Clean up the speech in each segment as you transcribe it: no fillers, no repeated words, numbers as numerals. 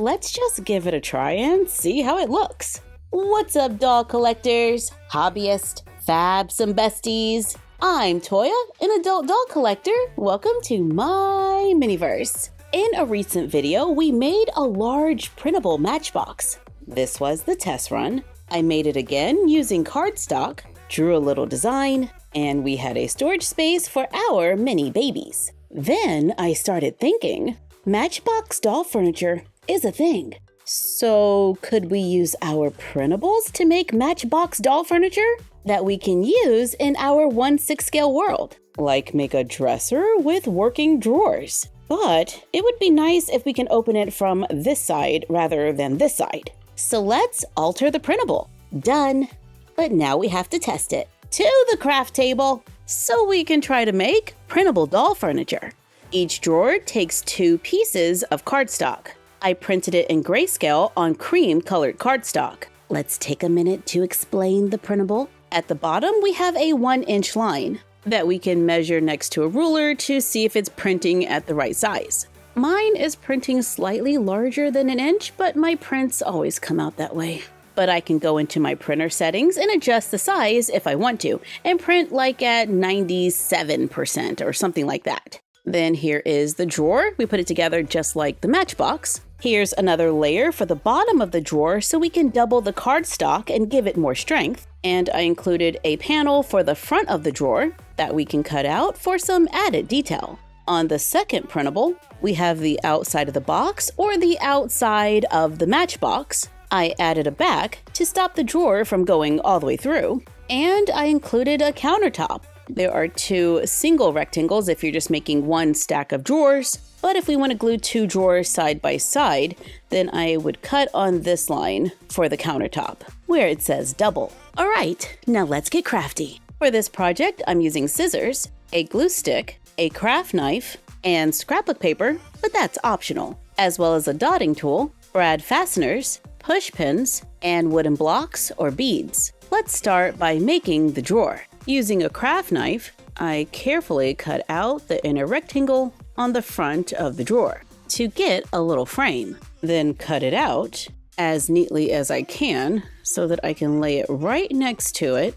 let's just give it a try and see how it looks. What's up, doll collectors, hobbyists, fabs, and besties? I'm Toya, an adult doll collector. Welcome to my Miniverse. In a recent video, we made a large printable matchbox. This was the test run. I made it again using cardstock, drew a little design, and we had a storage space for our mini babies. Then I started thinking, matchbox doll furniture is a thing. So could we use our printables to make matchbox doll furniture that we can use in our 1/6 scale world? Like make a dresser with working drawers. But it would be nice if we can open it from this side rather than this side. So let's alter the printable. Done. But now we have to test it. To the craft table so we can try to make printable doll furniture. Each drawer takes 2 pieces of cardstock. I printed it in grayscale on cream-colored cardstock. Let's take a minute to explain the printable. At the bottom, we have a 1-inch line that we can measure next to a ruler to see if it's printing at the right size. Mine is printing slightly larger than 1 inch, but my prints always come out that way. But I can go into my printer settings and adjust the size if I want to, and print like at 97% or something like that. Then here is the drawer. We put it together just like the matchbox. Here's another layer for the bottom of the drawer so we can double the cardstock and give it more strength. And I included a panel for the front of the drawer that we can cut out for some added detail. On the second printable, we have the outside of the box or the outside of the matchbox. I added a back to stop the drawer from going all the way through. And I included a countertop. There are 2 single rectangles if you're just making 1 stack of drawers. But if we want to glue 2 drawers side by side, then I would cut on this line for the countertop, where it says double. All right, now let's get crafty. For this project, I'm using scissors, a glue stick, a craft knife, and scrapbook paper, but that's optional, as well as a dotting tool, brad fasteners, push pins, and wooden blocks or beads. Let's start by making the drawer. Using a craft knife, I carefully cut out the inner rectangle on the front of the drawer to get a little frame. Then cut it out as neatly as I can so that I can lay it right next to it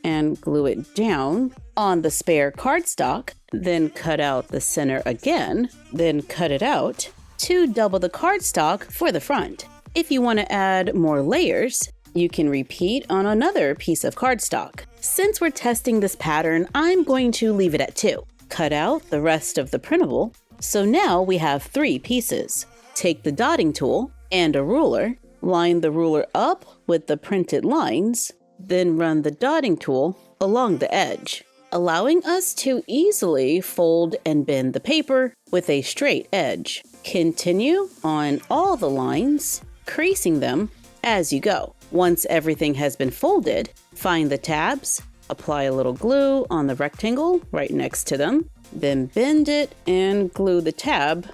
and glue it down on the spare cardstock. Then cut out the center again, then cut it out to double the cardstock for the front. If you want to add more layers, you can repeat on another piece of cardstock. Since we're testing this pattern, I'm going to leave it at 2. Cut out the rest of the printable. So now we have 3 pieces. Take the dotting tool and a ruler, line the ruler up with the printed lines, then run the dotting tool along the edge, allowing us to easily fold and bend the paper with a straight edge. Continue on all the lines, creasing them as you go. Once everything has been folded, find the tabs, apply a little glue on the rectangle right next to them, then bend it and glue the tab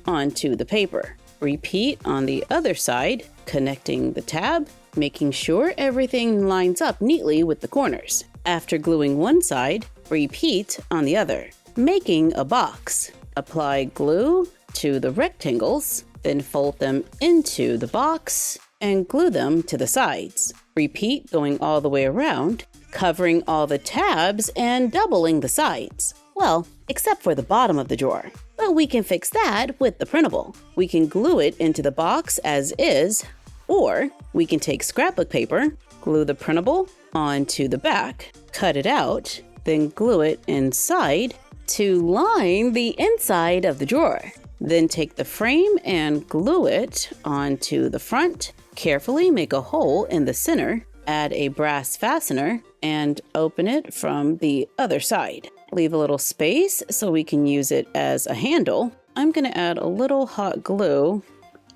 onto the paper. Repeat on the other side, connecting the tab, making sure everything lines up neatly with the corners. After gluing one side, repeat on the other, making a box. Apply glue to the rectangles, then fold them into the box and glue them to the sides. Repeat going all the way around, covering all the tabs and doubling the sides. Well, except for the bottom of the drawer. But we can fix that with the printable. We can glue it into the box as is, or we can take scrapbook paper, glue the printable onto the back, cut it out, then glue it inside to line the inside of the drawer. Then take the frame and glue it onto the front. Carefully make a hole in the center, add a brass fastener, and open it from the other side. Leave a little space so we can use it as a handle. I'm going to add a little hot glue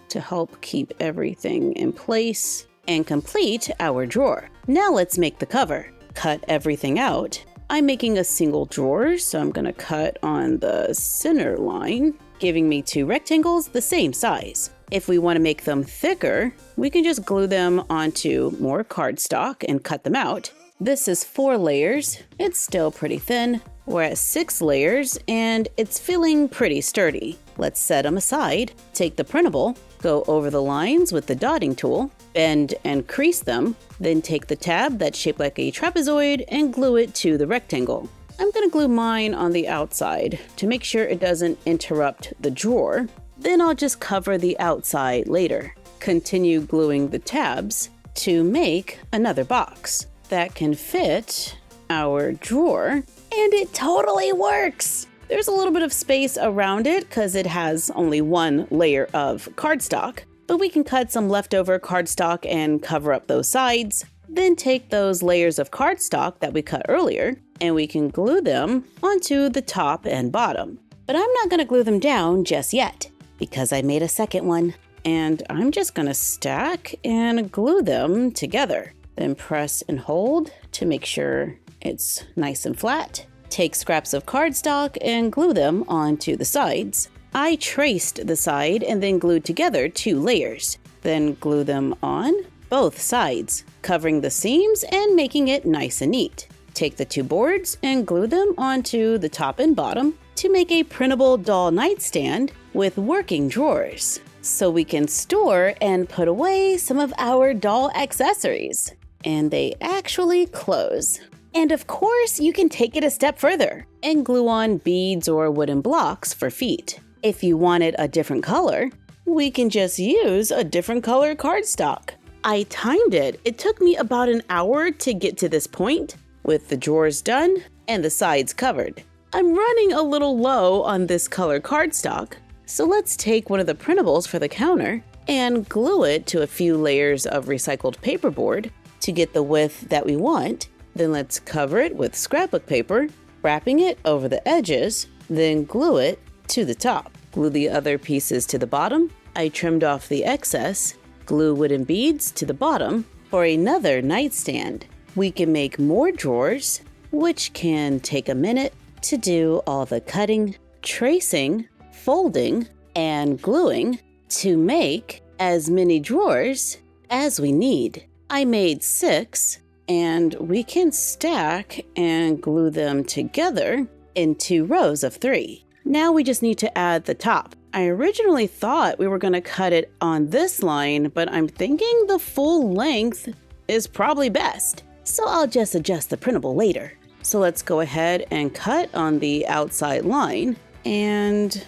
to help keep everything in place and complete our drawer. Now let's make the cover. Cut everything out. I'm making a single drawer, so I'm going to cut on the center line, giving me 2 rectangles the same size. If we want to make them thicker, we can just glue them onto more cardstock and cut them out. This is 4 layers. It's still pretty thin. We're at 6 layers and it's feeling pretty sturdy. Let's set them aside. Take the printable, go over the lines with the dotting tool, bend and crease them, then take the tab that's shaped like a trapezoid and glue it to the rectangle. I'm going to glue mine on the outside to make sure it doesn't interrupt the drawer. Then I'll just cover the outside later. Continue gluing the tabs to make another box that can fit our drawer, and it totally works! There's a little bit of space around it because it has only one layer of cardstock, but we can cut some leftover cardstock and cover up those sides. Then take those layers of cardstock that we cut earlier and we can glue them onto the top and bottom. But I'm not going to glue them down just yet because I made a second one. And I'm just going to stack and glue them together. Then press and hold to make sure it's nice and flat. Take scraps of cardstock and glue them onto the sides. I traced the side and then glued together 2 layers. Then glue them on both sides, covering the seams and making it nice and neat. Take the 2 boards and glue them onto the top and bottom to make a printable doll nightstand with working drawers, so we can store and put away some of our doll accessories. And they actually close. And of course, you can take it a step further and glue on beads or wooden blocks for feet. If you wanted a different color, we can just use a different color cardstock. I timed it. It took me about an hour to get to this point, with the drawers done and the sides covered. I'm running a little low on this color cardstock, so let's take one of the printables for the counter and glue it to a few layers of recycled paperboard to get the width that we want. Then let's cover it with scrapbook paper, wrapping it over the edges, then glue it to the top. Glue the other pieces to the bottom. I trimmed off the excess. Glue wooden beads to the bottom for another nightstand. We can make more drawers, which can take a minute to do all the cutting, tracing, folding, and gluing to make as many drawers as we need. I made 6, and we can stack and glue them together in 2 rows of 3. Now we just need to add the top. I originally thought we were going to cut it on this line, but I'm thinking the full length is probably best. So I'll just adjust the printable later. So let's go ahead and cut on the outside line, and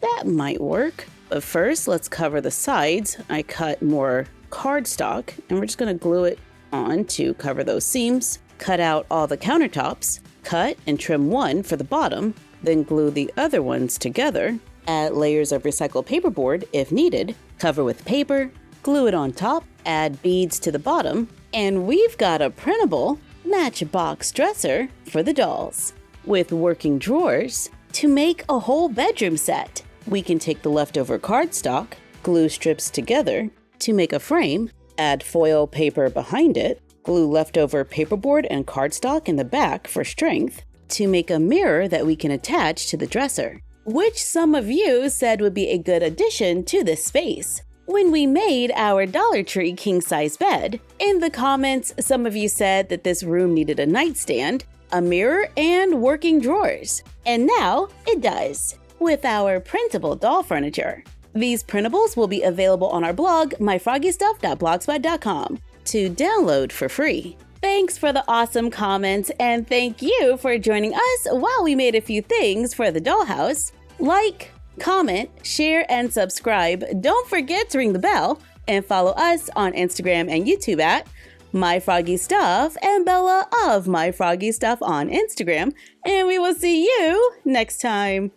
that might work. But first, let's cover the sides. I cut more cardstock, and we're just going to glue it on to cover those seams. Cut out all the countertops. Cut and trim one for the bottom, then glue the other ones together. Add layers of recycled paperboard if needed. Cover with paper. Glue it on top. Add beads to the bottom. And we've got a printable matchbox dresser for the dolls with working drawers to make a whole bedroom set. We can take the leftover cardstock, glue strips together to make a frame, add foil paper behind it, glue leftover paperboard and cardstock in the back for strength to make a mirror that we can attach to the dresser, which some of you said would be a good addition to this space. When we made our Dollar Tree king-size bed, in the comments, some of you said that this room needed a nightstand, a mirror, and working drawers. And now it does, with our printable doll furniture. These printables will be available on our blog, MyFroggyStuff.blogspot.com, to download for free. Thanks for the awesome comments, and thank you for joining us while we made a few things for the dollhouse. Like, comment, share, and subscribe. Don't forget to ring the bell and follow us on Instagram and YouTube at MyFroggyStuff and Bella of MyFroggyStuff on Instagram. And we will see you next time.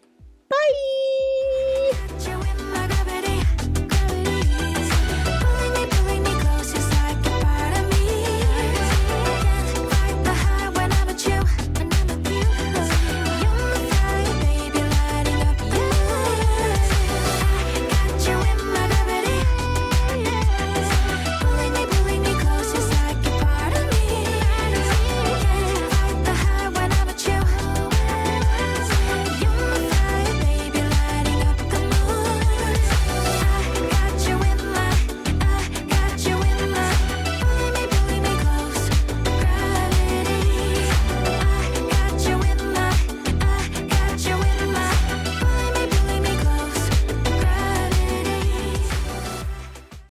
Bye!